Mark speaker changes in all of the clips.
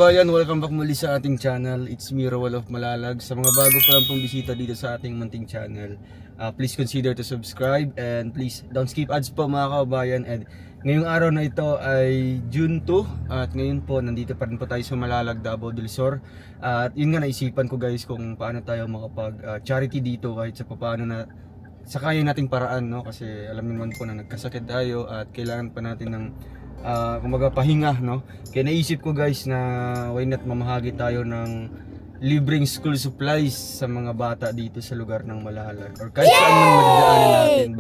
Speaker 1: kabayan, welcome back muli sa ating channel. It's me, Roel of Malalag. Sa mga bago pa lang pong bisita dito sa ating munting channel, please consider to subscribe and please don't skip ads po mga kabayan. And ngayong araw na ito ay June 2 at ngayon po nandito pa rin po tayo sa Malalag, Davao del Sur. At yun nga, naisipan ko guys kung paano tayo makapag charity dito kahit sa paano na sa kaya nating paraan, no? Kasi alam naman po na nagkasakit tayo at kailangan pa natin ng kumbaga pahinga, no? Kaya naisip ko guys na why not mamahagi tayo ng libreng school supplies sa mga bata dito sa lugar ng Malalag or kahit saan man madadaanan natin,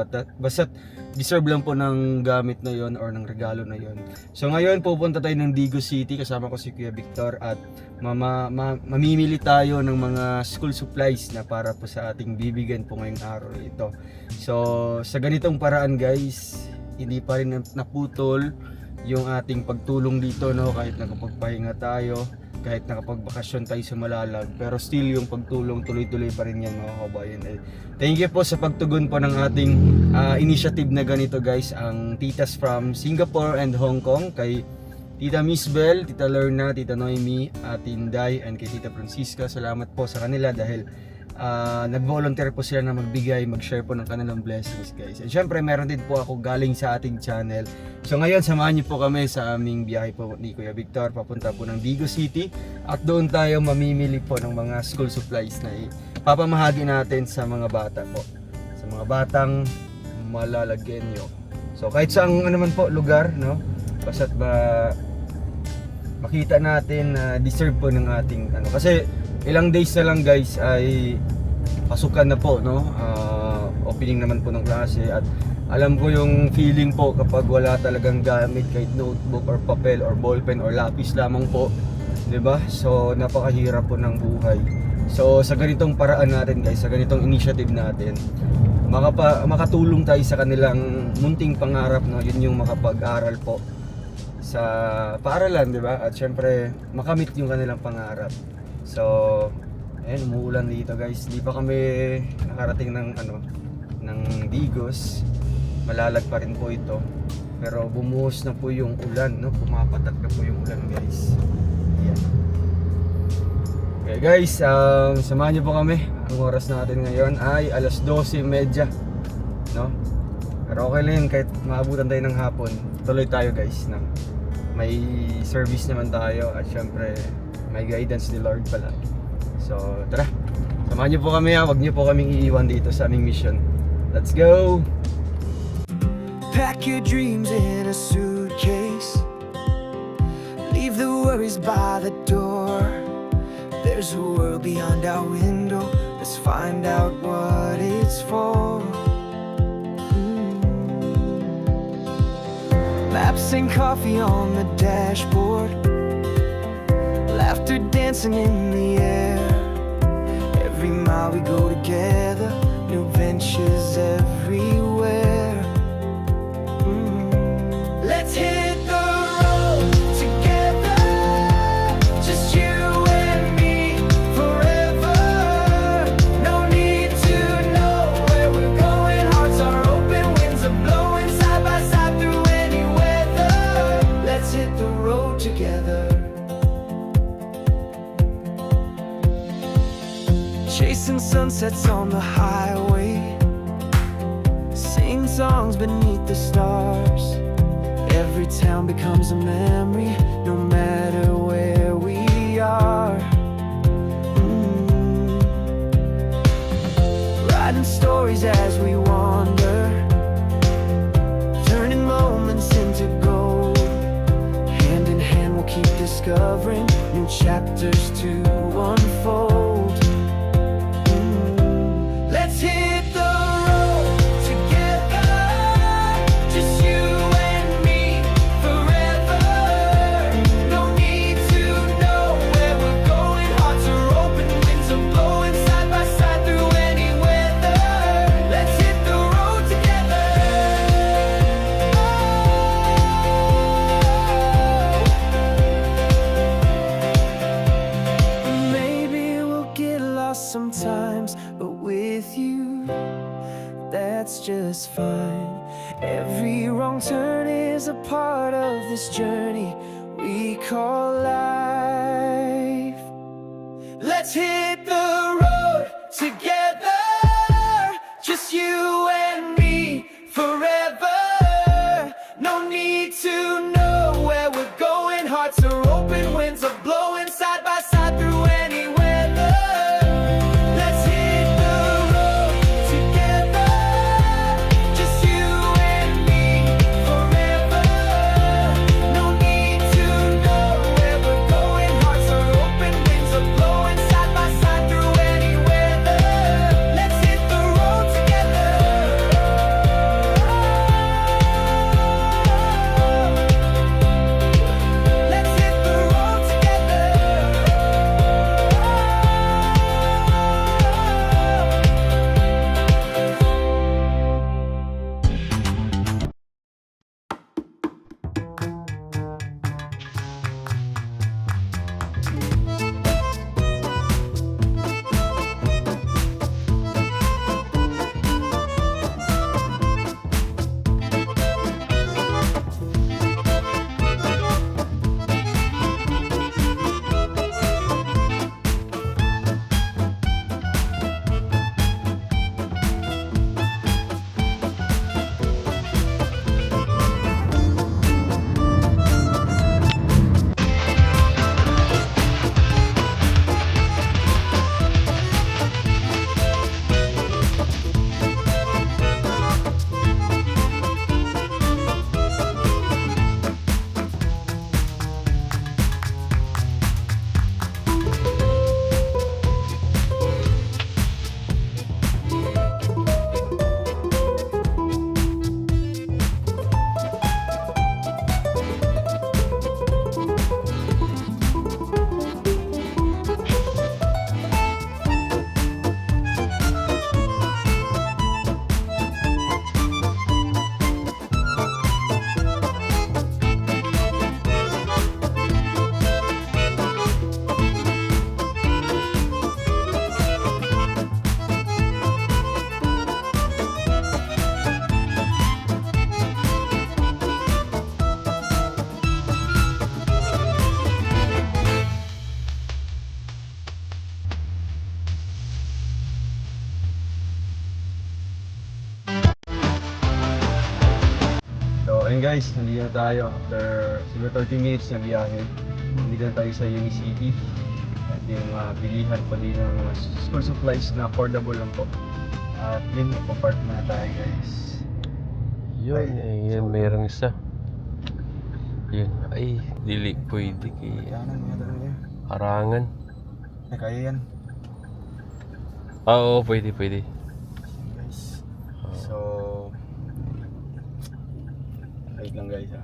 Speaker 1: basta't deserve lang po ng gamit na yon or ng regalo na yon. So ngayon pupunta tayo ng Digo City, kasama ko si Kuya Victor at mamimili tayo ng mga school supplies na para po sa ating bibigyan po ngayong araw ito. So sa ganitong paraan guys, hindi pa rin naputol yung ating pagtulong dito, no? Kahit nakapagpahinga tayo, kahit nakapagbakasyon tayo sa Malalag, pero still yung pagtulong tuloy-tuloy pa rin yan mga kabayan. Thank you po sa pagtugon po ng ating initiative na ganito guys, ang titas from Singapore and Hong Kong, kay Tita Miss Bell, Tita Lorna, Tita Noemi, Tinday, and kay Tita Francisca. Salamat po sa kanila dahil nag-volunteer po sila na magbigay, mag-share po ng kanilang blessings guys. And syempre meron din po ako galing sa ating channel. So ngayon samahan niyo po kami sa aming biyahe po ni Kuya Victor papunta po ng Digo City at doon tayo mamimili po ng mga school supplies na ipapamahagi natin sa mga bata po, sa mga batang Malalagyenyo. So kahit saang naman po lugar, no? Basta't makita natin na deserve po ng ating kasi ilang days na lang guys ay pasukan na po, no? Opening naman po ng klase at alam ko yung feeling po kapag wala talagang gamit kahit notebook or papel or ballpen or lapis lamang po, 'di ba? So napakahirap po ng buhay. So sa ganitong paraan natin guys, sa ganitong initiative natin, makatulong tayo sa kanilang munting pangarap, no? Yun yung makapag-aral po sa paaralan, 'di ba? At syempre makamit yung kanilang pangarap. So, ayun, umuulan dito guys. Hindi pa kami nakarating ng Digos. Malalag pa rin po ito. Pero bumuhos na po yung ulan, no? Pumapatak na po yung ulan guys. Ayan. Okay guys, samahan niyo po kami. Ang oras natin ngayon ay alas 12:30, no? Pero okay lang kahit maabutan tayo ng hapon. Tuloy tayo guys, no? May service naman tayo at syempre may guidance ni Lord pala. So tara, samahan niyo po kami ha. Huwag niyo po kaming iiwan dito sa aming mission. Let's go!
Speaker 2: Pack your dreams in a suitcase, leave the worries by the door. There's a world beyond our window, let's find out what it's for. Maps and coffee on the dashboard, laughter dancing in the air. Every mile we go together, new ventures everywhere. Let's hit the road together, just you and me forever. No need to know where we're going, hearts are open, winds are blowing side by side through any weather. Let's hit the road together. Chasing sunsets on the highway, sing songs beneath the stars. Every town becomes a memory, no matter where we are. Writing stories as we wander, turning moments into gold. Hand in hand we'll keep discovering new chapters to unfold. Let's hit the road together, just you and me forever. No need to know where we're going, hearts are open, winds are blowing side by side through any weather. Let's hit the road together. Maybe we'll get lost sometimes, but with you, that's just fine. Every wrong turn is a part of this journey we call life. Let's hit the road together, just you and me forever. No need to know where we're going. Hearts are open, winds are blowing side by side through any weather. Let's hit the road together, just you and me forever. No need to know where we're going. Hearts are open, winds are blowing side by side through any weather. Let's hit the road together. Let's hit the road together.
Speaker 1: So, ayun guys, nandito na tayo after siguro 30 minutes na biyahe. Nandito na tayo sa Unicity. At yung bilihan pa din ng mga school supplies na affordable lang po. At yun, ipapark na tayo guys.
Speaker 3: Yun,
Speaker 1: Ay,
Speaker 3: ayun,
Speaker 1: so-
Speaker 3: mayroong isa. Yun, ay, dili pwede kay
Speaker 1: Kaya na mga tanong niya.
Speaker 3: harangan.
Speaker 1: Ay, kaya yan.
Speaker 3: Oo, pwede, pwede.
Speaker 1: Guys. So, wait lang guys ha.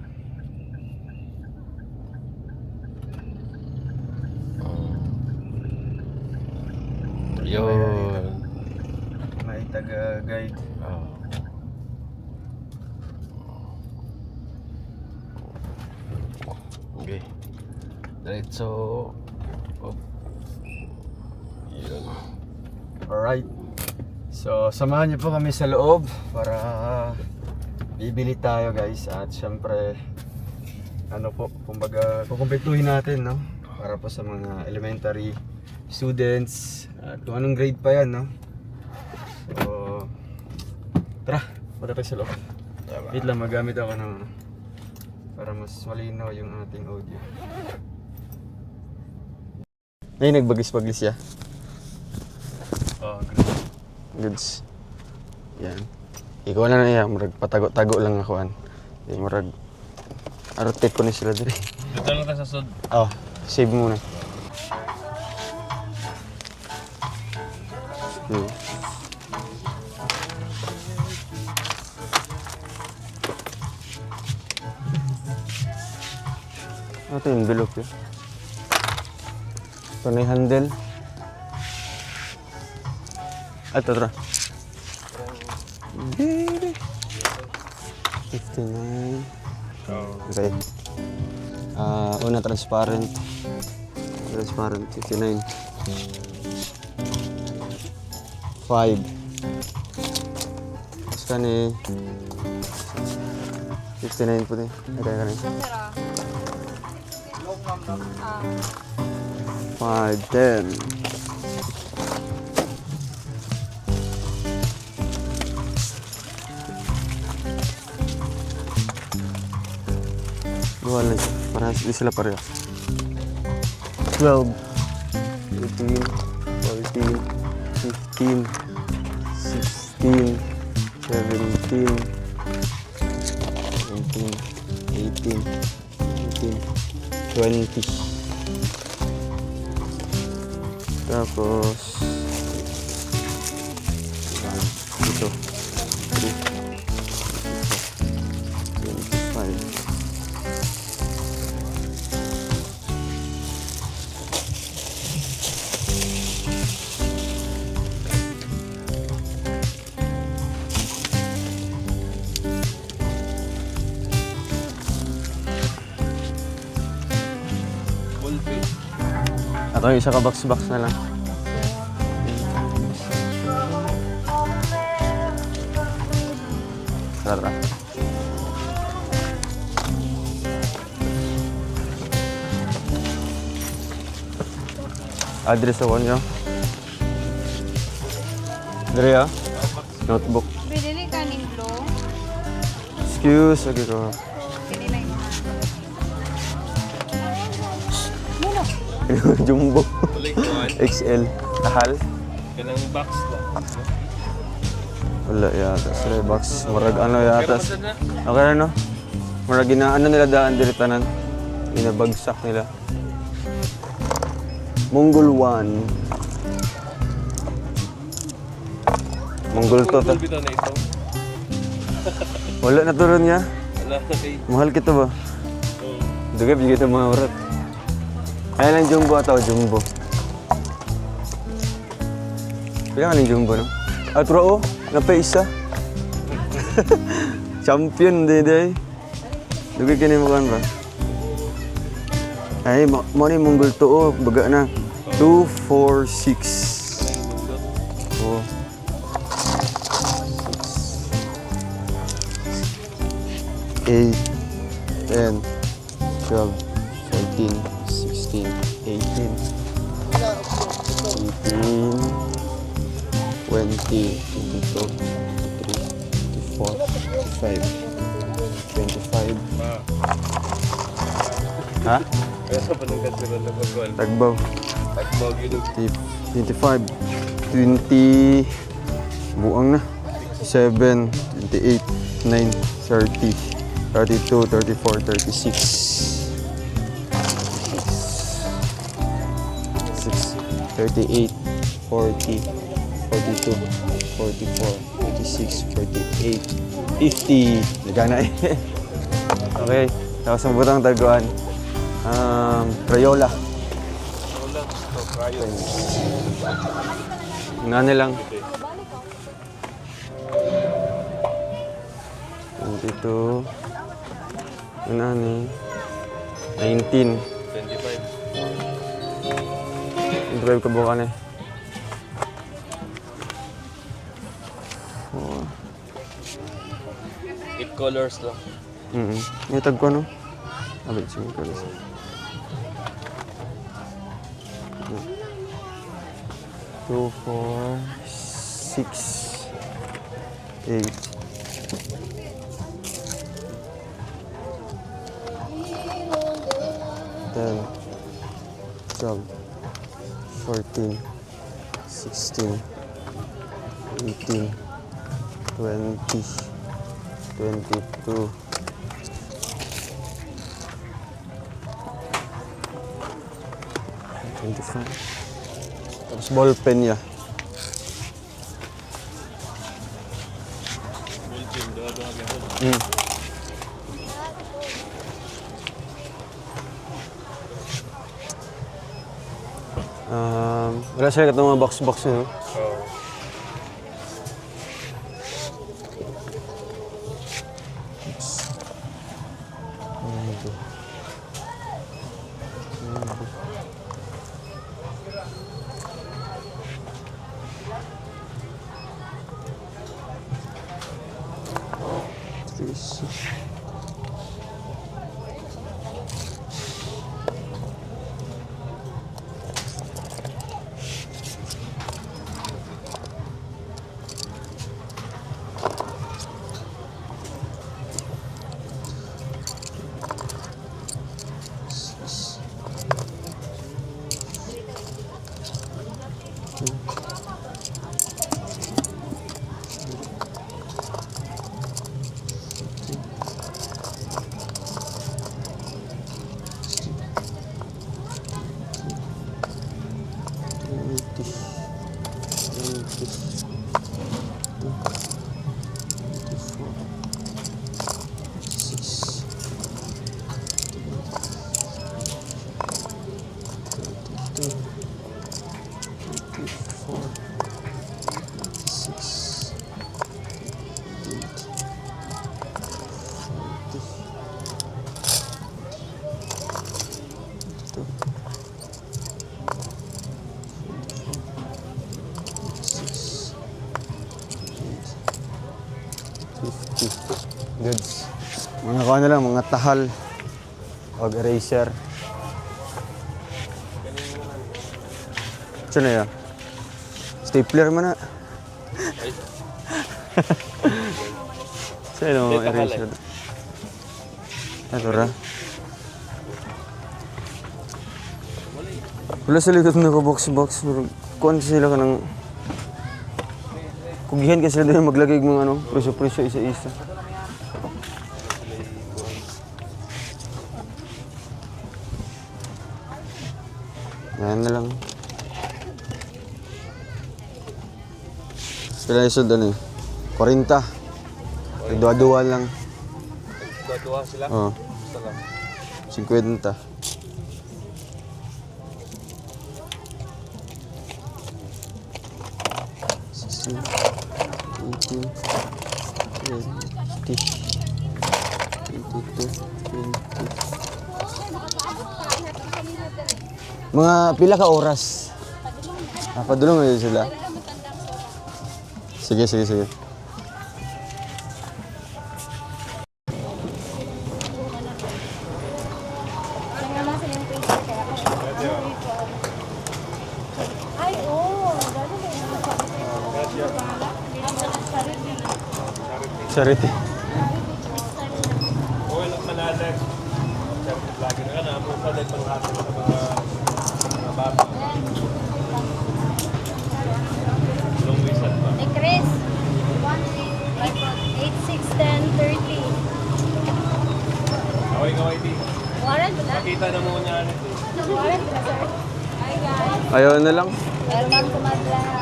Speaker 3: Yun.
Speaker 1: May taga-guide.
Speaker 3: Oo. Okay. Diretso. Oh. Yun.
Speaker 1: Alright. So, samahan niyo po kami sa loob para bibili tayo guys. At syempre, ano po, kumbaga, kukumpletuhin natin, no? Para po sa mga elementary students. At kung anong grade pa yan, no? So, tara, punta tayo sa loob. Wait lang, magamit ako ng para mas malinaw yung ating audio. Ngayon, nagbagis-bagis siya.
Speaker 3: Oh,
Speaker 1: Goods. Yan. Ikaw na niya, murag patago-tago lang ako an. Yung murag rotate ko ni sila diri.
Speaker 3: dito lang ka sa sud.
Speaker 1: Oh, save muna. Ito yung envelope yun. Ito na yung handle. Ito, tara. 59. Okay. Una transparent. Transparent, 59. 5. Tapos ka ni 59 po din. Okay, ka rin. 5, 10. Wala siya. Parehas, di sila parehas. 12, 13, 14, 15, 16, 17, 18, 20. Tapos ito 25. Ato yung isa ka box na lang. Tara. Address ako nyo. Dre notebook.
Speaker 4: Pwede rin kanin long.
Speaker 1: Excuse, okay ko.
Speaker 4: Pwede lang
Speaker 1: Jumbo. XL. Tahal.
Speaker 3: Kanang box lang.
Speaker 1: Wala yata sila yung box. Marag ano yata. Okay ano? Marag ano nila daan diri tanan. Inabagsak nila. Mongol 1. Mongol to ta.
Speaker 3: Bitaw na ito.
Speaker 1: Wala na to ron niya.
Speaker 3: Wala na kay.
Speaker 1: Mahal kita ba? Dugay bigay kita mga urat. Ay lang jumbo ataw jumbo. Pila ka ng jumbo no? At roo, napaisa. Champion day. Dugay kini mo kan ba? Ay mo ni Mongol to oh, baga na. 2, 4, 6. Oh. 8, 10, 12, 14, 16, 18, 18, 20, 22, 23, 24, 25, 25. Ha?
Speaker 3: Kaya pa nang kasira na pagkuhan.
Speaker 1: Tagbaw.
Speaker 3: Tagbaw yun.
Speaker 1: 25, 20, buang na. 7, 28, 9, 30, 32, 34, 36. 38, 40, 42, 44, 46, 48, 50. Nagana eh. Okay, tapos ang butang taguan. Crayola. Nani lang. 22. Nani. 19.
Speaker 3: 25.
Speaker 1: Drive ka bukan eh.
Speaker 3: 8 colors lang.
Speaker 1: Itag ko no? Abit sige ko rin. 2, 4, 6, 8. 10, 12, 14, 16, 18, 20, 22, 25. Tapos ball pen niya. Wala sila katong mga box-box no?
Speaker 3: Oo.
Speaker 1: 50 goods. Mga kuha na lang, mga tahal o eraser. Ito na yun. Stapler man na. Sino mga eraser? Ito ra. Wala sa likod na ko box-box. Kuhan sila ka ng... Kugihan ka sila doon maglagay ng mga ano, presyo-presyo isa-isa. Ayan na lang. Sila isod ano eh. 40. Dua-dua lang.
Speaker 3: Dua-dua sila?
Speaker 1: Oo.
Speaker 3: Basta lang.
Speaker 1: 50. Mga pila ka oras? Padulong na sila. Sige, sige, sige.
Speaker 5: Ay, oo.
Speaker 1: Charity.
Speaker 3: Oil of Malalag. Charity vlogger ka na. Mo pa din panghapon sa mga bata. Long whistle pa.
Speaker 5: Hey, Chris. 8, 6, 10, 30.
Speaker 3: Kaway-kaway di.
Speaker 5: Warren ba na?
Speaker 3: Makita na muna natin.
Speaker 5: Warren ba na, sir? Hi, guys.
Speaker 1: Ayaw na lang.
Speaker 5: Welcome to my vlog.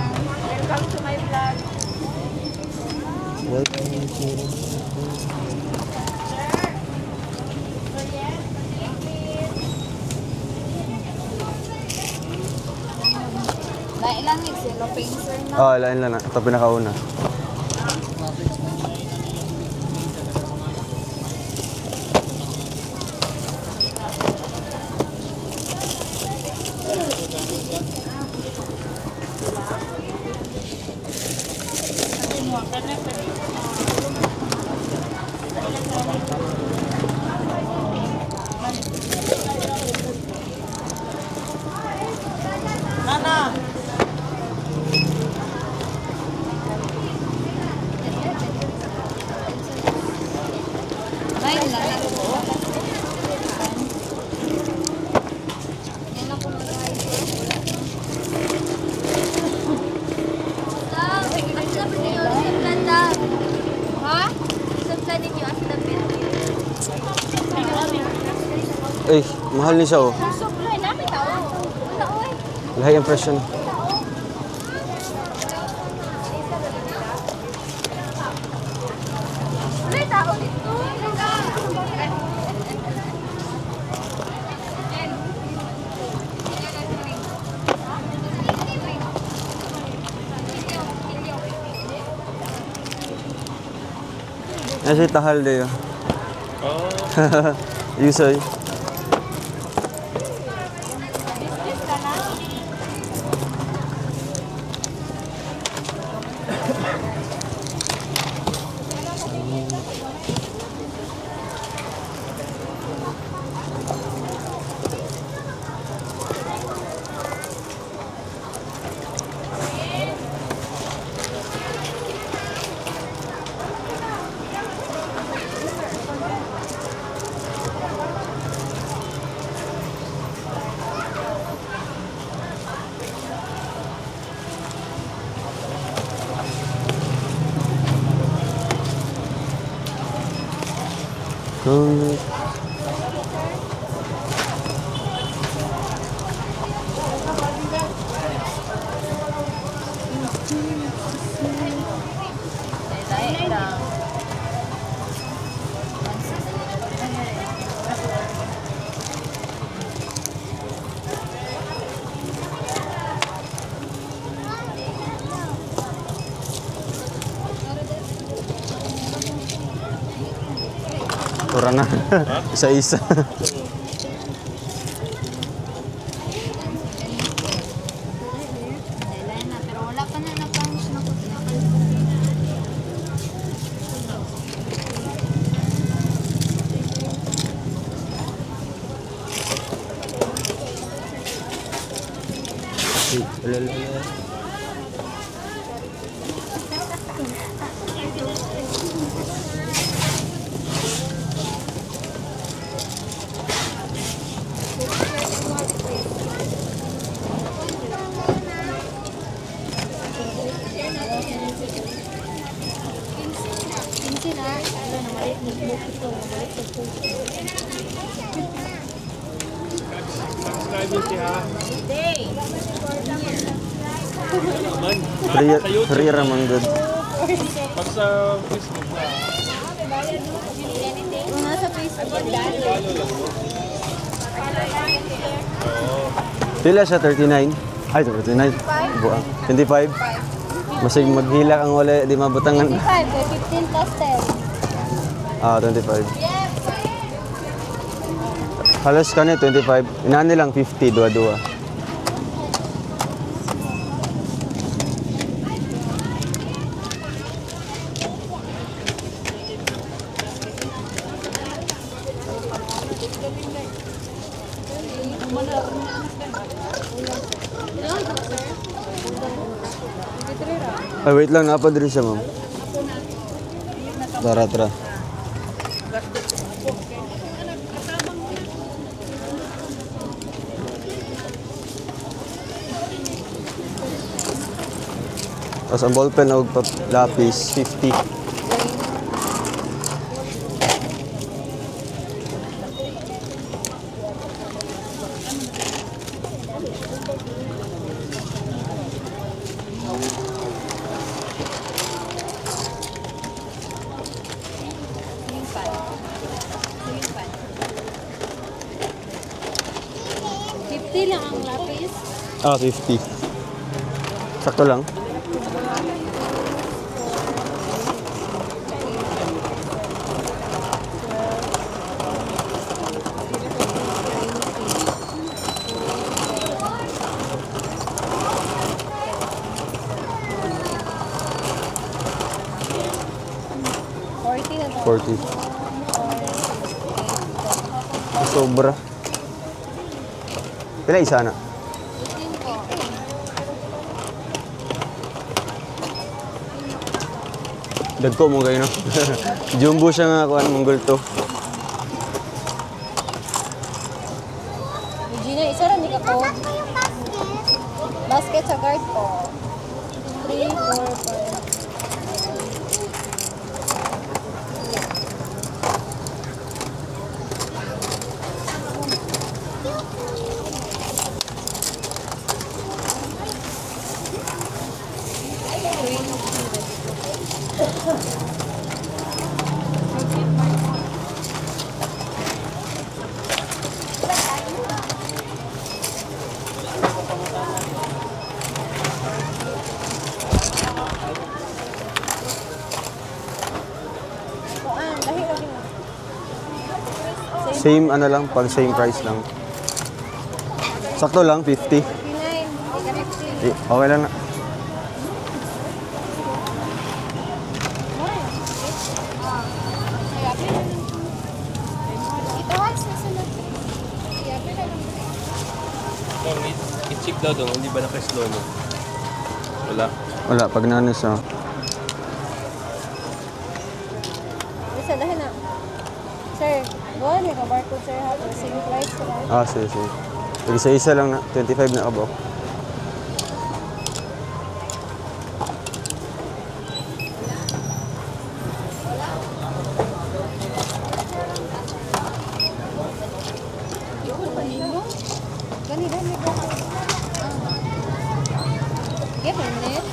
Speaker 5: Welcome to my vlog.
Speaker 4: Nailang yung silo painter na.
Speaker 1: Oh, lain lang na. Ito pinakauna.
Speaker 4: Nine lang ako. Yan ako Ha?
Speaker 1: Eh, mahal ni siya oh.
Speaker 5: Supply namin tao. Wala, oy.
Speaker 1: Lahi ang presyo na.
Speaker 5: Wala tao dito.
Speaker 1: Yan si tahal dayo.
Speaker 3: Oh.
Speaker 1: Yusoy. Kung... Tura na. Isa-isa.
Speaker 4: Pero wala pa na na-punch na ko.
Speaker 1: Lalala.
Speaker 4: Pinsin na. Wala na maliit. Nag-book ito. Maliit sa po.
Speaker 3: Subscribe yun siya. Naman.
Speaker 1: Free raman good.
Speaker 3: Pag sa Facebook na,
Speaker 4: Kung nasa Facebook.
Speaker 1: Pila siya 39? Ay, 39. Buang. 25. Masig maghila ang wala di mabutangan.
Speaker 4: 25. 15 plus 10.
Speaker 1: Ah, 25. Halos kani 25. Inani lang 50 dua-dua. Ay, wait lang, napadiri siya, ma'am. Tara, tara. Tapos ang ballpen o lapis, 50.
Speaker 4: Lang ang lapis.
Speaker 1: Ah, 50. Sakto lang.
Speaker 4: $40 na to.
Speaker 1: 40. Sobra. Pila isa na?
Speaker 4: 15 po.
Speaker 1: Dagko mo kayo, no? Jumbo siya nga kuan mong gulto.
Speaker 4: Regina, isa rin ka po. Basket sa guard po. 3, 4, 5.
Speaker 1: Same ano lang, pag same price lang. Sakto lang, 50.
Speaker 4: 59. Hindi ka 15.
Speaker 1: Eh, okay lang na.
Speaker 3: i-check daw doon, hindi ba naka-slow mo? Wala.
Speaker 1: Wala, pag naano siya.
Speaker 4: Isa dahil na. Sir, buwan ka barcode sir ha. Same price sir.
Speaker 1: Ah, sige, sige. Isa-isa lang na, 25 na kabo.
Speaker 4: Gani dahil ko. Get minute.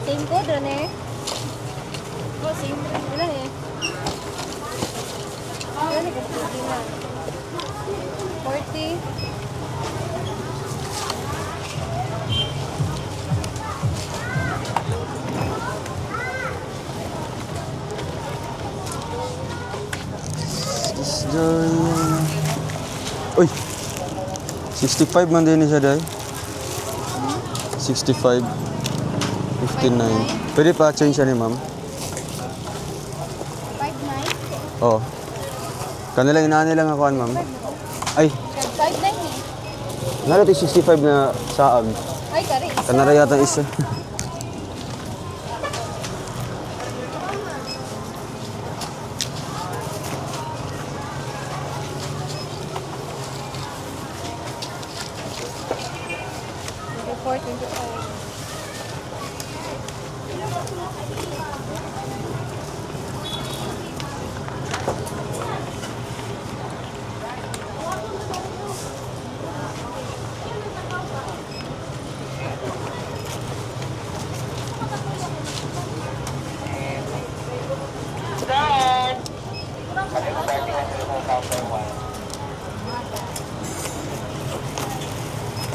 Speaker 4: Same code rin eh. Oh, same. Ilan eh? Ilan eh? 40.
Speaker 1: Uy! 65 man din siya dahil. 65. 59. Pwede pa change siya ni ma'am.
Speaker 4: 5'9"?
Speaker 1: Oh. Kanila inaani lang ako ma'am. Ay,
Speaker 4: 5'9" eh.
Speaker 1: nalo 65 na saag.
Speaker 4: Ay, kari.
Speaker 1: Kanara yata isa.
Speaker 4: Report 25.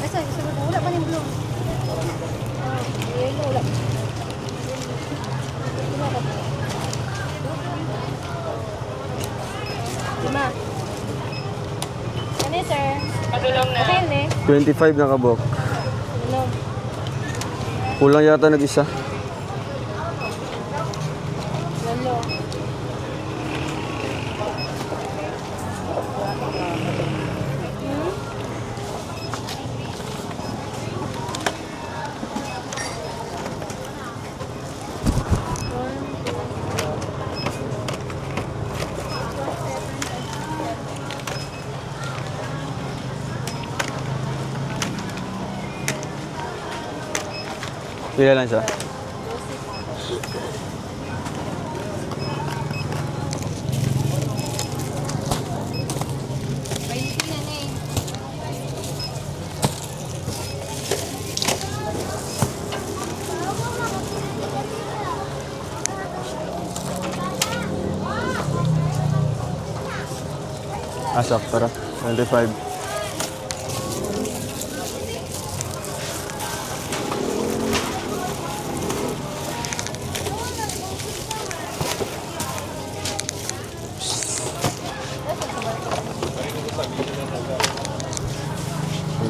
Speaker 4: Ay, sorry, wala pa yung blue. Yellow, wala. Lima. Ano sir? Okay yun eh.
Speaker 1: 25 na kabok.
Speaker 4: Ano?
Speaker 1: Kulang yata nag-isa.
Speaker 4: Yellow.
Speaker 1: Pila lang siya. Asap para 25.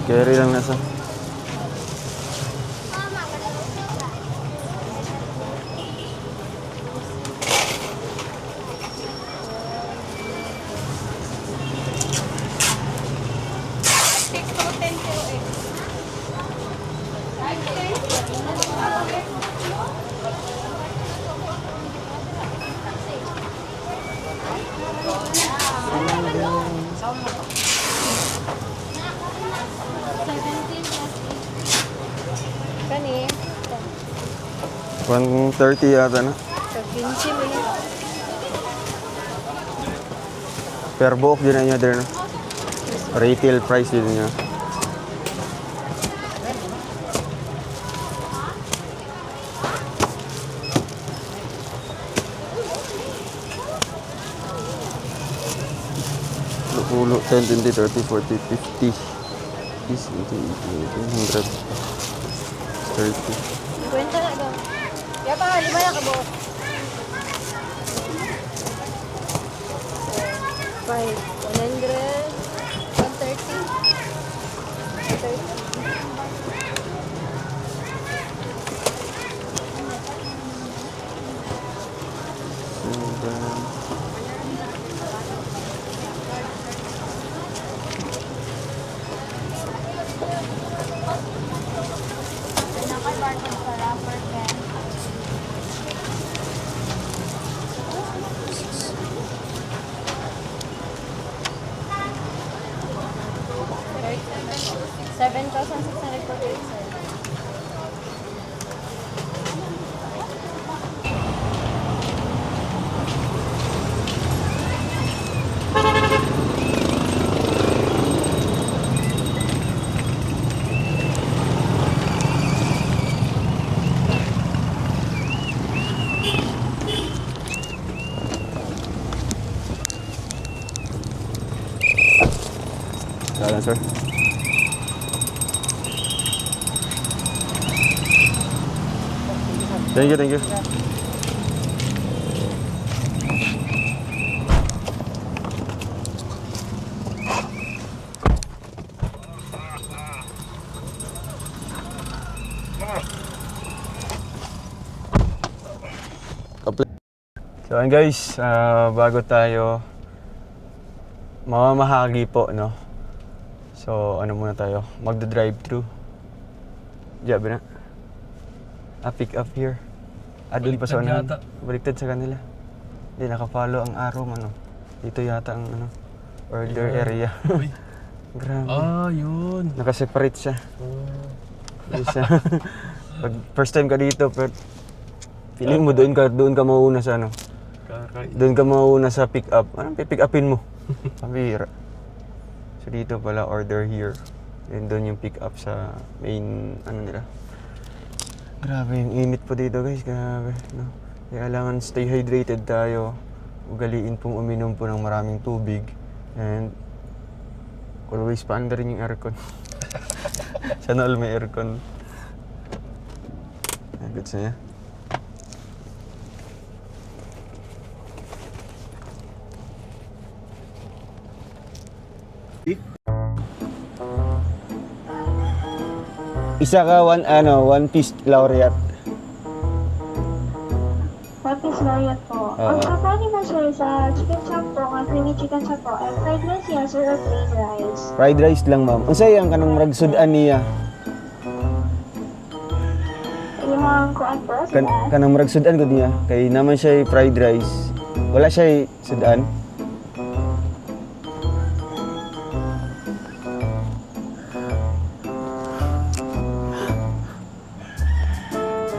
Speaker 1: Carry lang nasa.
Speaker 4: Kani.
Speaker 1: 130 yata na.
Speaker 4: Sa 15 mo yan.
Speaker 1: Per buok din na niya din. Retail price din niya. Pulo, 10, 20, 30, 40, 50. 100. 30.
Speaker 4: Kwenta na daw. Kaya pa, 5 na kabuok. 5, 100, 130. 130. $7,648, sir.
Speaker 1: Kaya sir. Thank you, thank you. So and guys, bago tayo mamamahagi po, no? So ano muna tayo, magda-drive-thru. Diyabi na. Pick up here. Doon pa sa unahan.
Speaker 3: yata.
Speaker 1: Baliktad sa kanila. Hindi, naka-follow ang arrow, ano. Dito yata ang ano, order area.
Speaker 3: Uy.
Speaker 1: Grabe.
Speaker 3: Yun.
Speaker 1: Nakaseparate siya. Isa. Pag first time ka dito, pero feeling mo doon ka mauuna sa ano. Doon ka mauuna sa pick up. Anong pick upin mo? Pambihira. So dito pala order here. And doon yung pick up sa main ano nila. Grabe yung init po dito guys, grabe. No? Kailangan stay hydrated tayo. Ugaliin pong uminom po ng maraming tubig. And always paanda rin yung aircon. Sana all may aircon. Good sa niya. Isa ka one piece laureate.
Speaker 5: What is laureate po? Ang kapani mo sir sa chicken chop po, ang creamy chicken chop po, and fried rice yan sir or plain rice.
Speaker 1: Fried rice lang ma'am. Unsa yang kanang murag sudan niya?
Speaker 5: Yung mga kuan po sila.
Speaker 1: Kanang murag sudan gud niya. Kay naman siya fried rice. Wala siya sudan.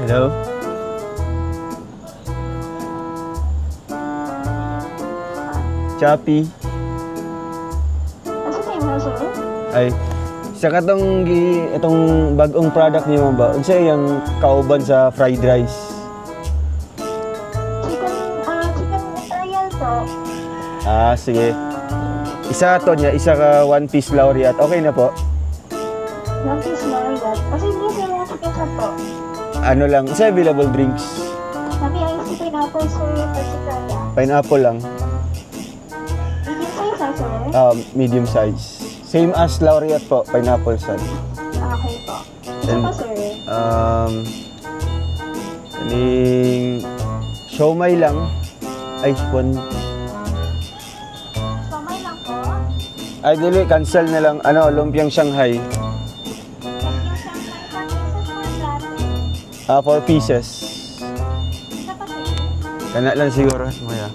Speaker 1: Hello? Choppy.
Speaker 5: Asa tayo mo sir?
Speaker 1: Ay, sa itong bagong product niyo ba? Unsa yung kauban sa fried rice?
Speaker 5: Chicken royal po.
Speaker 1: Sige. Isa to niya, isa ka one piece laureate. Okay na po.
Speaker 5: One piece laureate. Kasi hindi sir mga chicken chop po.
Speaker 1: Ano lang, isa available drinks.
Speaker 5: Kami ay si pineapple sir, pasikaya.
Speaker 1: Pineapple lang.
Speaker 5: Medium size ah sir?
Speaker 1: Medium size. Same as laureate po, pineapple sad.
Speaker 5: Okay po. Isa
Speaker 1: And-
Speaker 5: pa sir?
Speaker 1: Kaning siomai lang. Ay,
Speaker 5: Pamay lang po.
Speaker 1: Ay, dili, cancel na lang. Lumpiang Shanghai.
Speaker 5: Yung siyang may pag-isa sa
Speaker 1: 4 pieces.
Speaker 5: Isa pa sir?
Speaker 1: Kana lang siguro. Maya.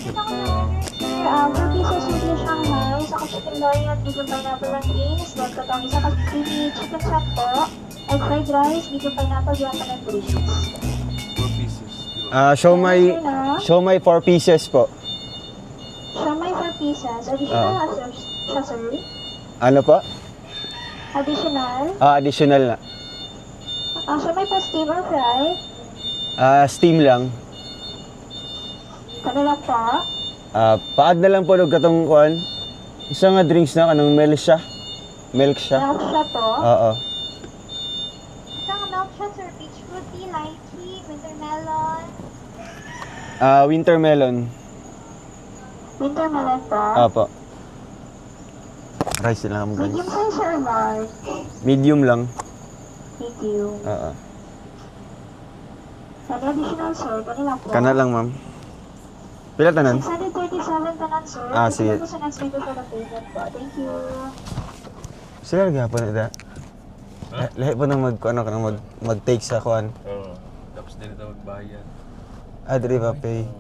Speaker 5: Ito ko na order. 4 pieces with yung Shanghai, isa ka chicken laureate, medium pineapple and beans, then katong isa ka creamy chicken chop po, egg fried rice, medium pineapple, guacamole and greens.
Speaker 3: 4 pieces.
Speaker 1: Siomai 4 pieces po.
Speaker 5: Siomai 4 pieces. Additional siya sir?
Speaker 1: Ano po?
Speaker 5: Additional?
Speaker 1: Additional na.
Speaker 5: Siomai pa steam or fry?
Speaker 1: Steam lang.
Speaker 5: Kanila po?
Speaker 1: Paad na lang po ng katong kuan. Isa nga drinks na kanang milk siya. Milk siya.
Speaker 5: Milk siya po?
Speaker 1: Oo.
Speaker 5: Isang milk siya sir, peach fruity, lychee, winter melon.
Speaker 1: Winter melon.
Speaker 5: Winter melon po?
Speaker 1: Apo. Rice na lang ang
Speaker 5: Medium
Speaker 1: guys.
Speaker 5: size or large?
Speaker 1: Medium lang.
Speaker 5: Medium.
Speaker 1: Oo.
Speaker 5: Ano additional sir? Kanila po?
Speaker 1: Kana lang ma'am. Pila tanan?
Speaker 5: 637 tanan sir.
Speaker 1: Sige.
Speaker 5: Ito sa next week for the payment po. Thank you.
Speaker 1: Sila gapon ida. Lahi po nang mag-take sa kuan.
Speaker 3: Oo. Tapos din ito magbayan.
Speaker 1: Diri ba pay?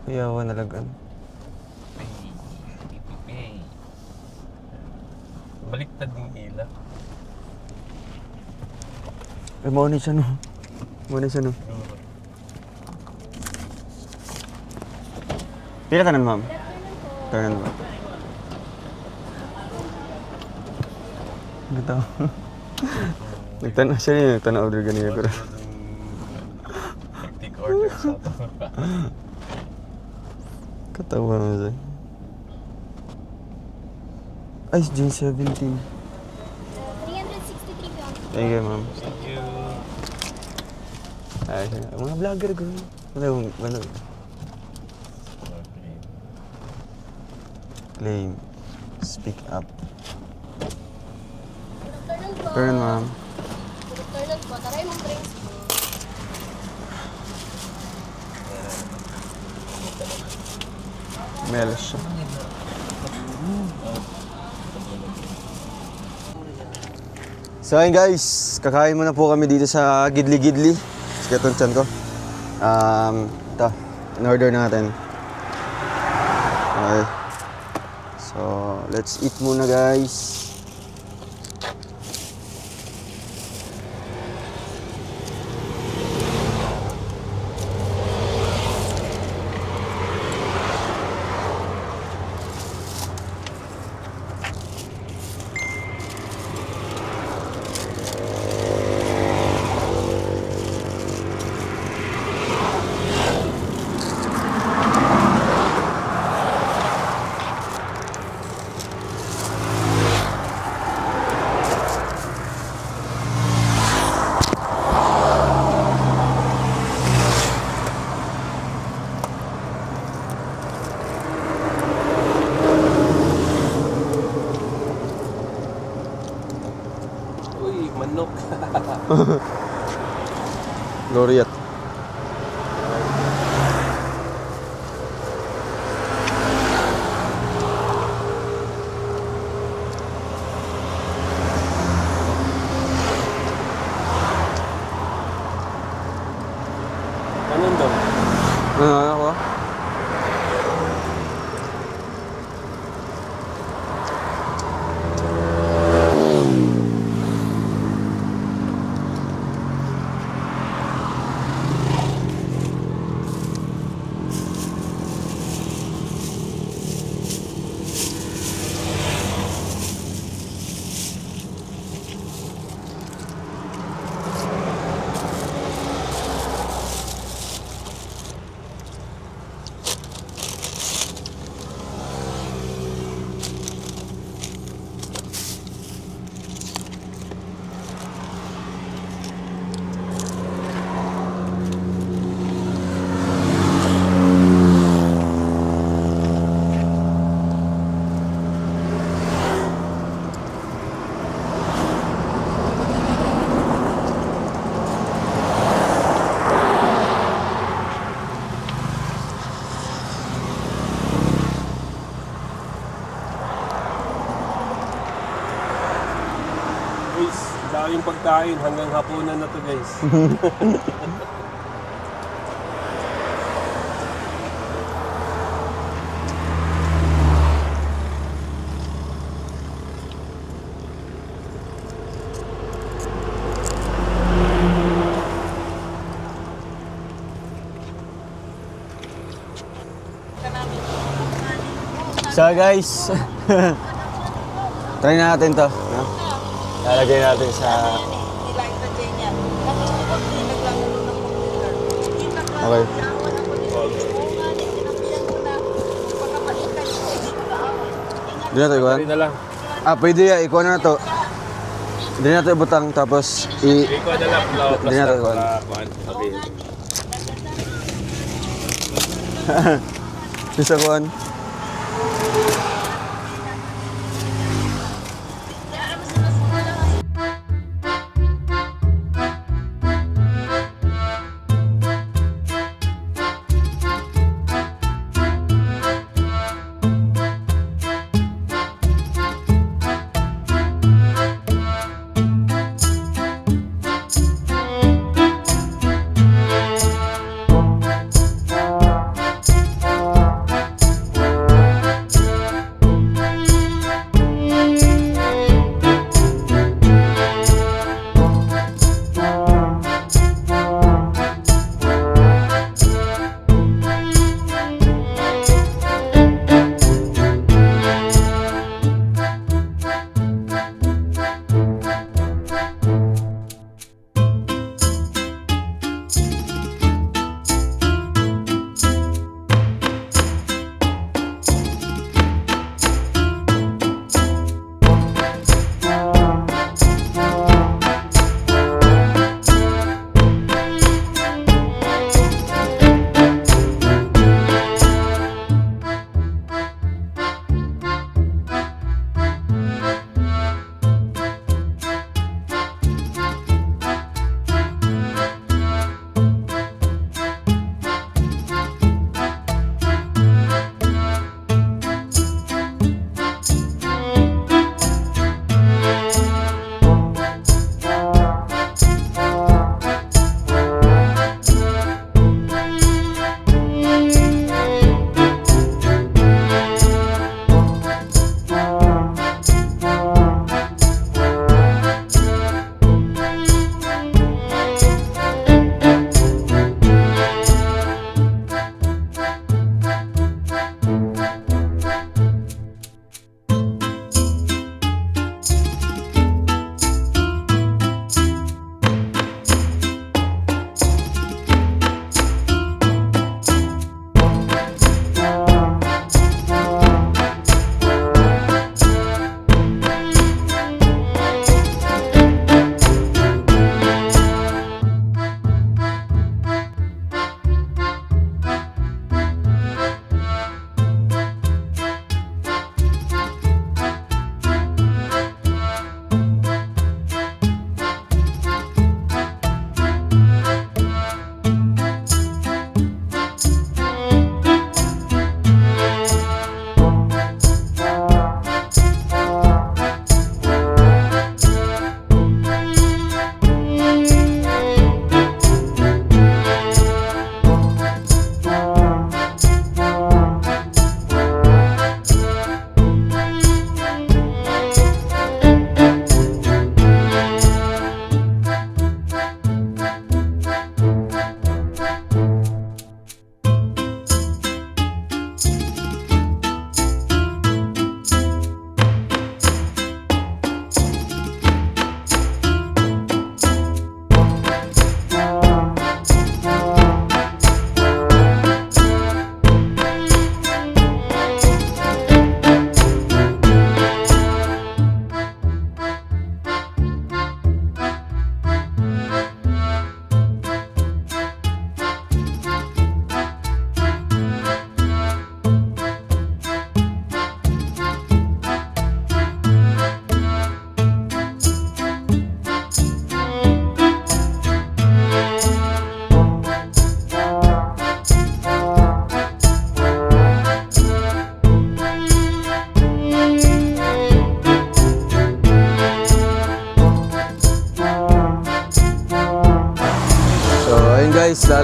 Speaker 1: Kuyawa na lagan.
Speaker 3: Baliktad ng ila.
Speaker 1: Mo ni siya no. Mo ni siya no. Pila tanan ma'am? Tanan ba? Gito. Nagtanong siya niya, nagtanong order ganyan ko.
Speaker 3: Take order sa ito.
Speaker 1: Katawa mo siya. Ay, June 17.
Speaker 5: 363 po.
Speaker 1: Thank you, ma'am.
Speaker 3: Thank you.
Speaker 1: Ay, mga vlogger ko. Ano?
Speaker 3: Okay.
Speaker 1: Claim. Speak up. Turn, ma'am.
Speaker 4: Turn po. Taray mong drinks po.
Speaker 1: Melos. So ayun guys, kakain muna po kami dito sa Gidli-Gidli. Sige itong tiyan ko. Ito, in-order natin. Okay. So, let's eat muna guys.
Speaker 3: Uy, manok.
Speaker 1: Loriat.
Speaker 3: Anong daw?
Speaker 1: Ako?
Speaker 3: Guys, daming pagkain hanggang hapunan na to guys.
Speaker 1: So guys, try natin to. No? Lalagay natin sa... Okay. Hindi na ito ikuhan?
Speaker 3: Sorry na lang.
Speaker 1: Pwede ya, ikuhan na to. Hindi na ito ibutang, tapos
Speaker 3: Ikaw na lang. Plus
Speaker 1: Hindi na
Speaker 3: lang.
Speaker 1: ito ikuhan.
Speaker 3: Okay.
Speaker 1: Isa kuhan.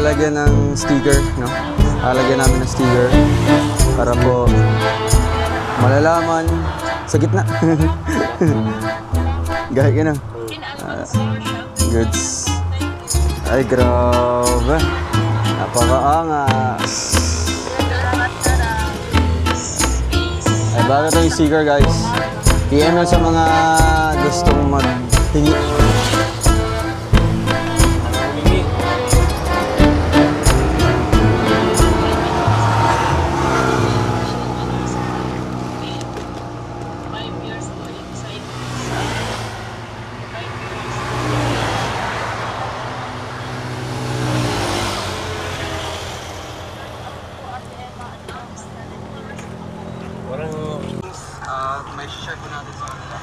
Speaker 1: lalagyan ng sticker, no? Lalagyan namin ng sticker para po malalaman sa gitna. Gahit ka na. Goods. Ay, grabe. Napakaangas. Ay, bago ito yung sticker, guys. PM lang sa mga gustong maghingi. May share po natin sa kanila.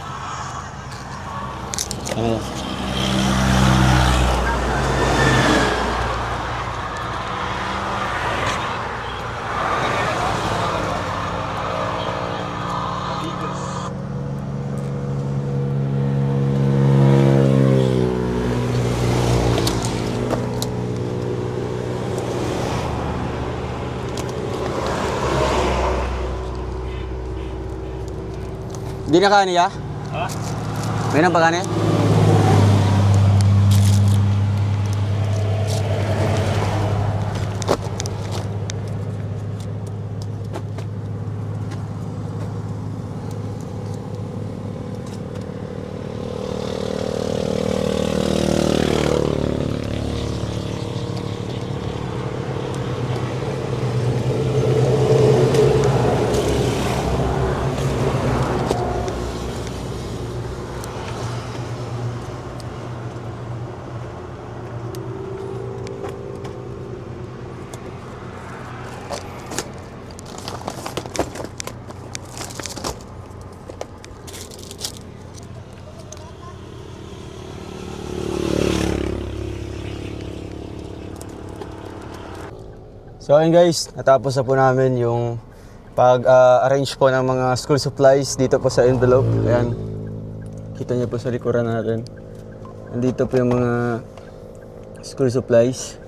Speaker 1: Di na kani ya?
Speaker 3: Ha?
Speaker 1: May nang pagani? So ayun guys, natapos na po namin yung pag-arrange po ng mga school supplies dito po sa envelope. Ayan, kita niyo po sa likuran natin. Nandito po yung mga school supplies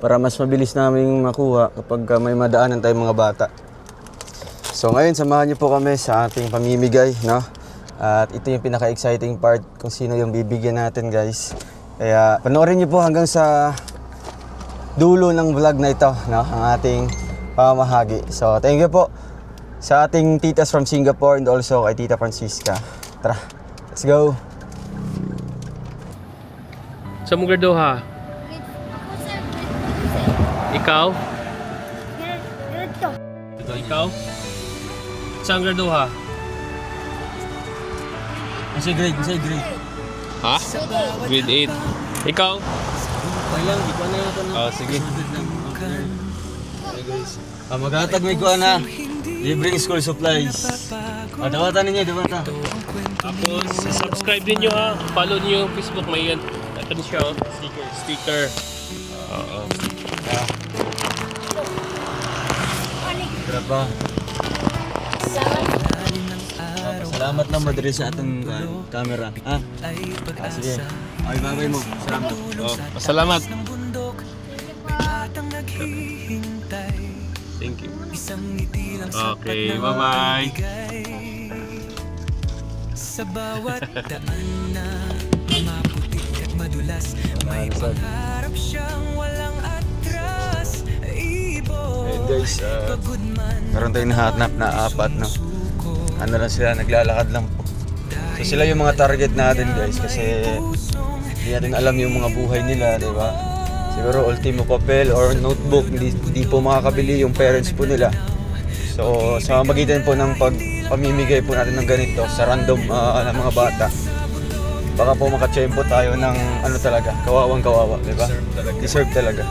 Speaker 1: para mas mabilis namin makuha kapag may madaanan tayong mga bata. So ngayon, samahan niyo po kami sa ating pamimigay, no? At ito yung pinaka-exciting part kung sino yung bibigyan natin, guys. Kaya panoorin niyo po hanggang sa dulo ng vlog na ito, no? Ang ating pamahagi. So, thank you po sa ating titas from Singapore and also kay Tita Francisca. Tara, let's go!
Speaker 3: Sa mong graduha? Ikaw? Ikaw? Saan graduha?
Speaker 1: Masay grade.
Speaker 3: Ha? Grade 8. Ikaw?
Speaker 1: Okay lang, di ko na ito na.
Speaker 3: Oh, sige.
Speaker 1: Okay guys. Maghatag may kuha na. Libreng school supplies. Dawatan ninyo, dawatan.
Speaker 3: Tapos, subscribe din nyo ha. Follow nyo yung Facebook. May yan. Ito siya. Oh. Sticker. Oo.
Speaker 1: Graba. Salamat lang madali sa atong camera. Ha? Sige. Ay, babay mo. Salamat.
Speaker 3: Oh, salamat. Thank you. Okay, bye-bye.
Speaker 2: Sa bawat daan na maputik at madulas, may pangarap siyang walang atras.
Speaker 1: Ayun guys, meron tayong nahanap na apat, no? Ano lang sila, naglalakad lang po. So sila yung mga target natin guys kasi hindi natin alam yung mga buhay nila, di ba? Siguro ultimo papel or notebook, hindi po makakabili yung parents po nila. So sa magitan po ng pamimigay po natin ng ganito sa random ng mga bata, baka po makatsyempo tayo ng ano talaga, kawawang-kawawa, di ba? Deserve talaga.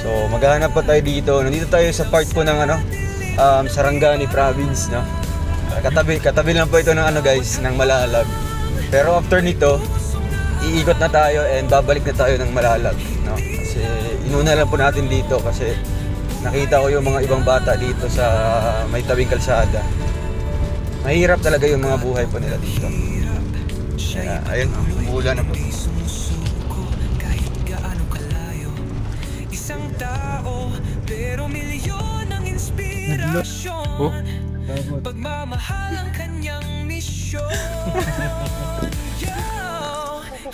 Speaker 1: So maghahanap pa tayo dito. Nandito tayo sa part po ng Sarangani province, no? Katabi lang po ito ng guys, ng Malalag. Pero after nito, iikot na tayo and babalik na tayo ng Malalag, no? Kasi inuna lang po natin dito kasi nakita ko yung mga ibang bata dito sa may tabing kalsada. Mahirap talaga yung mga buhay po nila dito. Kaya ayun, umuulan na po.
Speaker 2: Kahit gaano kalayo, isang tao, pero milyon ang inspirasyon.
Speaker 1: Oh.
Speaker 2: Pagmamahal ang kanyang misyon. Yo,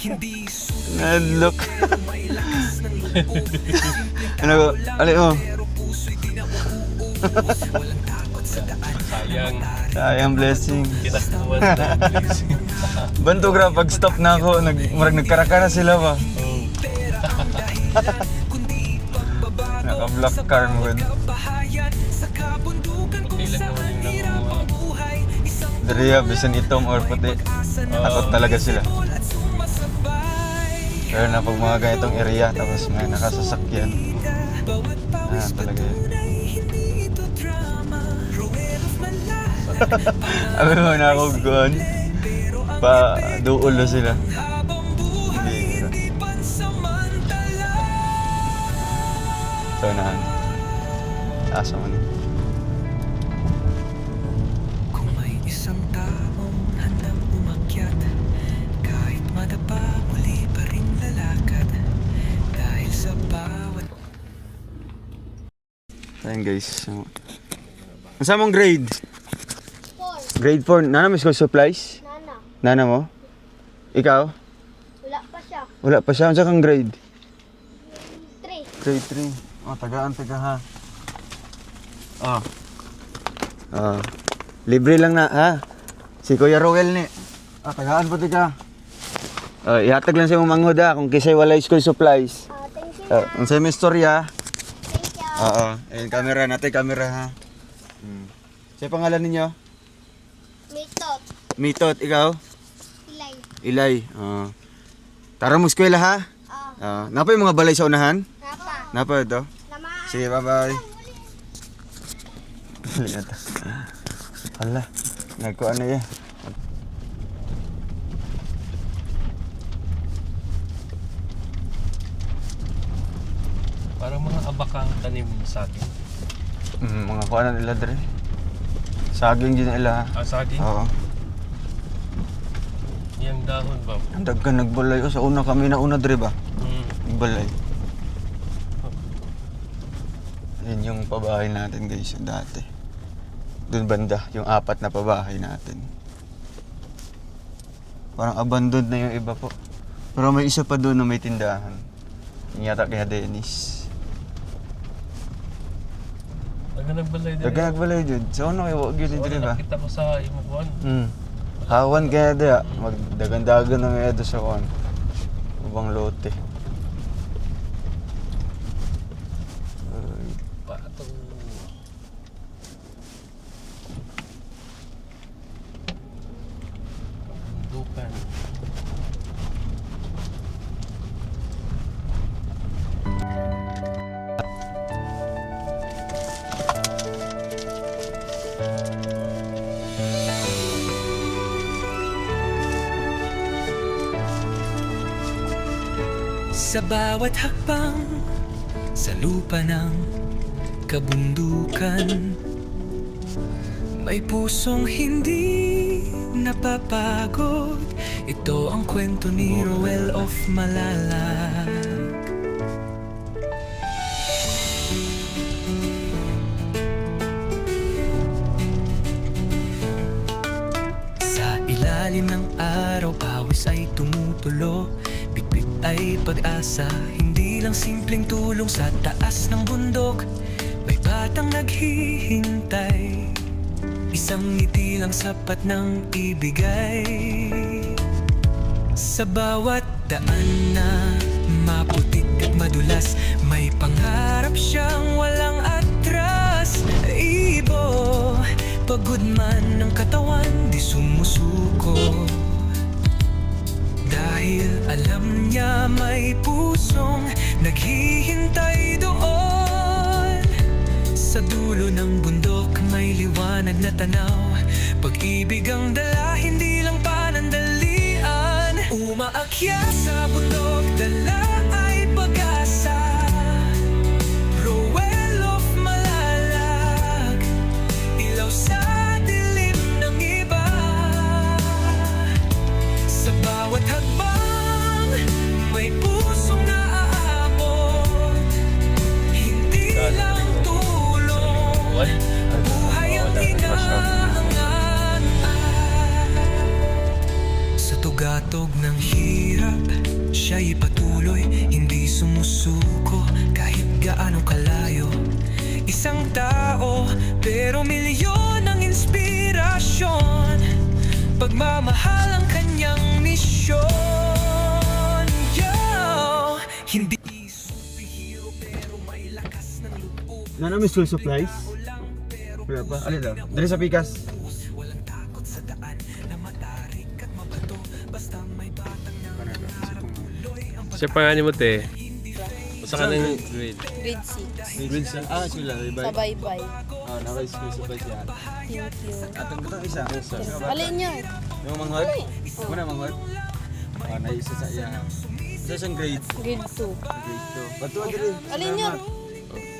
Speaker 2: hindi sulit
Speaker 1: Nadlock.
Speaker 2: may lakas ng loob.
Speaker 1: Ano, alay mo.
Speaker 2: Pero puso'y di na uuubos. Walang takot sa daan.
Speaker 3: Sayang.
Speaker 1: Sayang blessing.
Speaker 3: Kinakuha na please.
Speaker 1: Banto gra, pag stop na ako, marag nagkarakara sila ba? Naka-block car mo good.
Speaker 3: Ilan naman yung nakuha.
Speaker 1: Dariya, bisan itom or puti. Takot talaga sila. Pero na pag mga ganitong area, tapos may nakasasakyan. Talaga yun. Abi mo na ako gawin. Pa, duulo sila. Hindi. So, nahan. Asa mo na.
Speaker 2: Kung may isang taong handang umakyat, kahit madapa, muli pa rin lalakad. Dahil sa bawat
Speaker 1: Ayan guys. So, saan mong grade? Grade 4. Nana mo school supplies?
Speaker 4: Nana,
Speaker 1: Nana mo? Ikaw?
Speaker 4: wala pa siya.
Speaker 1: Wala pa siya. Saan kang grade?
Speaker 4: 3.
Speaker 1: Grade 3. Oh, tagaan taga ha. Oh. Oh. Libre lang na ha. Si Kuya Roel ni. Tagaan po tika. Ihatag lang sa mong manghod ha kung kisay walay school supplies.
Speaker 4: Thank you.
Speaker 1: Ang sa may istorya.
Speaker 4: Thank you.
Speaker 1: Oo. Ayun, camera natin, camera ha. Sa pangalan ninyo?
Speaker 4: Mitot.
Speaker 1: Mitot, ikaw?
Speaker 4: Ilay.
Speaker 1: Ilay. Tara mo eskwela ha. Napa yung mga balay sa unahan?
Speaker 4: Napa.
Speaker 1: Napa ito?
Speaker 4: Lama.
Speaker 1: Sige, bye-bye. Hala, nagkuhan na yan.
Speaker 3: Parang mga abakang tanim sa akin.
Speaker 1: Mga kuha na nila dre. Saging din nila.
Speaker 3: Saging?
Speaker 1: Oo.
Speaker 3: Yung dahon ba?
Speaker 1: Ang daggan nagbalay. Sa una kami na una dre ba? Nagbalay. Yan yung pabahay natin guys, dati. Doon banda, yung 4 na pabahay natin. Parang abandoned na yung iba po. Pero may isa pa doon na may tindahan. Yung yata kaya Dennis.
Speaker 3: Dagan nagbalay din.
Speaker 1: Daggan nagbalay dyan. Sa una kayo, wag yun dre ba?
Speaker 3: Nakita ko sa imukuan.
Speaker 1: Hawan kaya da. Magdagan-dagan na may edo sa kuwan. Ubang lote.
Speaker 3: Pato. Dukan.
Speaker 2: Sa bawat hakbang sa lupa ng kabundukan, may pusong hindi napapagod. Ito ang kwento ni Roel of Malalag. Sa ilalim ng araw, pawis ay tumutulo. Bitbit ay pag-asa, hindi lang simpleng tulong sa taas ng bundok. May batang naghihintay, isang ngiti lang sapat ng ibigay. Sa bawat daan na maputik at madulas, may pangarap siyang walang atras. Ibo, pagod man ng katawan, di sumusuko. Dahil alam niya may pusong naghihintay doon. Sa dulo ng bundok may liwanag na tanaw. Pag-ibig ang dala, hindi lang panandalian. Umaakyat sa bundok, dala ay pag-asa. Roel of Malalag, ilaw sa dilim ng iba. Sa bawat hagbang, may pusong naaabot. pagmamahal ang kanyang misyon. Yo, hindi superhero pero may lakas ng loob.
Speaker 1: Ano may school supplies? Wala pa. Alin daw? Dali sa Pikas.
Speaker 2: Walang takot sa daan na matarik at mabato. Basta may batang
Speaker 3: Siya pangalan mo, te. Basta ka ng grade.
Speaker 4: Grade 6.
Speaker 1: Grade sa... sila.
Speaker 4: Sa bye-bye.
Speaker 1: Naka school supplies yan.
Speaker 4: Thank you.
Speaker 1: At ang gutong isa.
Speaker 4: Alin nyo?
Speaker 1: Yung manghod? Muna manghod? Naisa sa iya. Isa siyang grade.
Speaker 4: Grade 2.
Speaker 1: Grade 2. Patuwa dali.
Speaker 4: Alin nyo?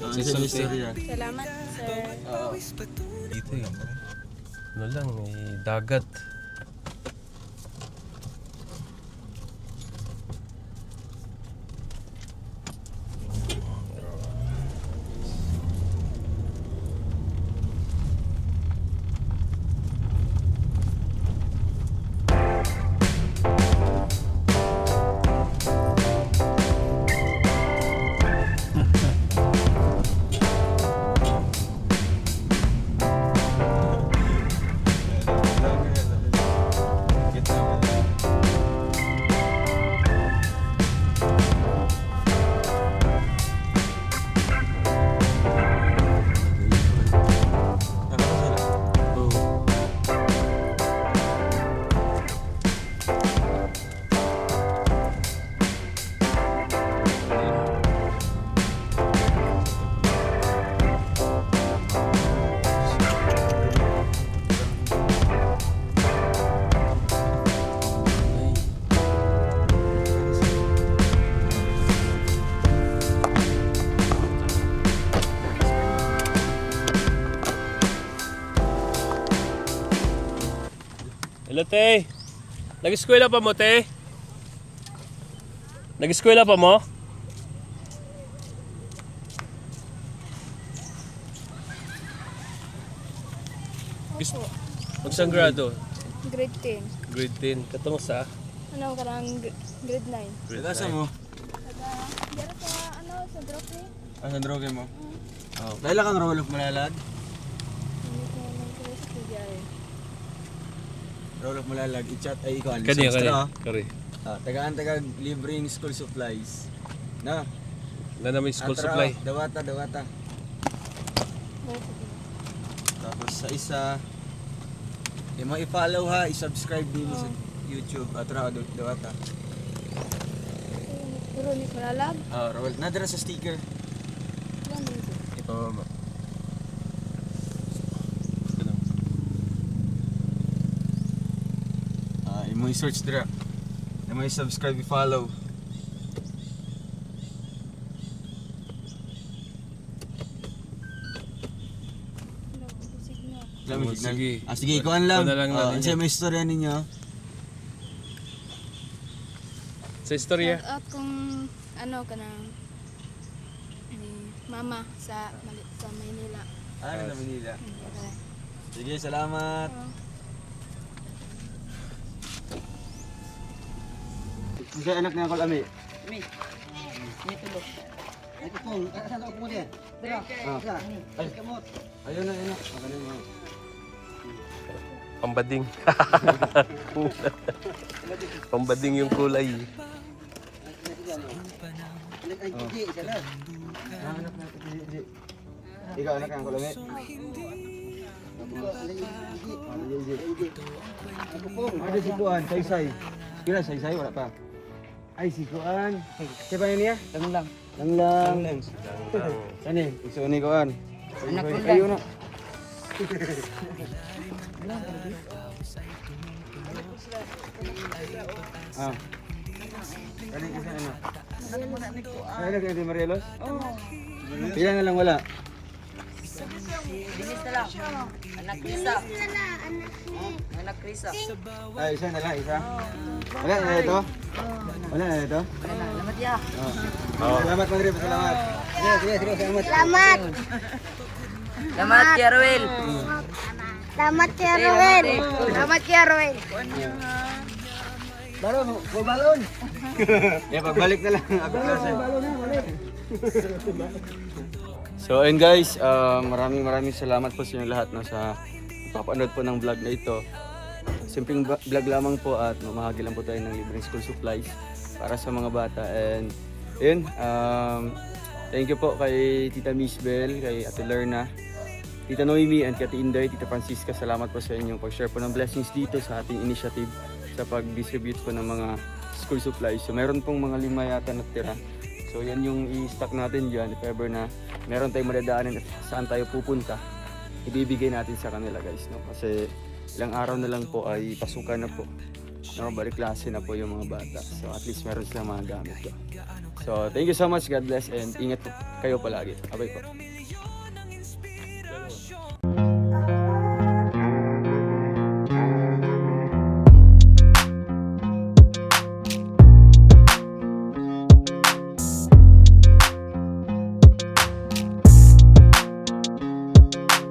Speaker 1: Sa history yan.
Speaker 4: Salamat, sir.
Speaker 1: Oo.
Speaker 3: Dito eh. Ano lang, may dagat. Hello, te. Nag-eskwela pa mo, te? Nag-eskwela pa mo? Magsang grado?
Speaker 4: Grade 10.
Speaker 3: Grade 10. Katong sa?
Speaker 4: Ano ka ng grade 9?
Speaker 3: Grade
Speaker 1: Nasa mo?
Speaker 4: Dara sa, sa drope.
Speaker 1: Sa droge mo? Oo. Dahil kang roll of malalag? Roll of malalag. I-chat ay ikaw.
Speaker 3: Kani, kani.
Speaker 1: Tagaan libreng school supplies. Na?
Speaker 3: Na namin school
Speaker 1: Atra,
Speaker 3: supply.
Speaker 1: Dawata. Tapos sa isa, mo i-follow ha, i-subscribe din sa YouTube. Atra, dawata.
Speaker 4: Puro ni Malalag.
Speaker 1: Roll. Nadara sa sticker. Ito mo. Imo i-search dira. Imo i-subscribe, i-follow. Alam mo,
Speaker 3: Sige.
Speaker 1: sige, ikuan lang.
Speaker 3: Ikuan na lang natin
Speaker 1: Ano
Speaker 3: yan.
Speaker 1: may istorya ninyo?
Speaker 3: Sa istorya?
Speaker 4: Shout out kung ano ka ng ni mama sa Maynila.
Speaker 1: Sa Manila.
Speaker 4: Okay.
Speaker 1: Sige, salamat. Sige, anak na ako lami. Ayun na. Magaling mo.
Speaker 3: Pambading. Pambading yung kulay.
Speaker 1: Anak na ako, Gigi. Ikaw, anak na ako lami. Ada si Kuan, Saysay. Kira Saysay, wala pa. Ay, si Kuan. Siapa ini ya? Langlang. Sani, iso ni Kuan. Anak ko lang. Ayun na. Kani isa ano? Ay, nagkakita Marielos? Oo. Pila na lang wala? Ay, isa na lang, isa. Wala na ito? Wala na ito? Salamat ya. Salamat, Madre, salamat. Sige, salamat.
Speaker 6: Selamat.
Speaker 7: Selamat ya Roel.
Speaker 6: Selamat ya Roel. Selamat ya Roel.
Speaker 1: Balon, balon. Pagbalik na lang. So and guys, maraming salamat po sa inyo lahat no, sa papanood po ng vlog na ito. simpleng vlog lamang po at mamahagi lang po tayo ng libreng school supplies para sa mga bata. And yun, thank you po kay Tita Miss Bell, kay Ate Lerna, Tita Noemi, and Kati Inday, Tita Francisca. Salamat po sa inyong pag-share po ng blessings dito sa ating initiative sa pag-distribute po ng mga school supplies. So meron pong mga 5 yata natira. So yan yung i-stock natin dyan. If ever na meron tayong madadaanan at saan tayo pupunta, ibibigay natin sa kanila guys. No? Kasi ilang araw na lang po ay pasukan na po. No? Balik klase na po yung mga bata. So at least meron silang mga gamit. So thank you so much. God bless and ingat po kayo palagi. Abay po.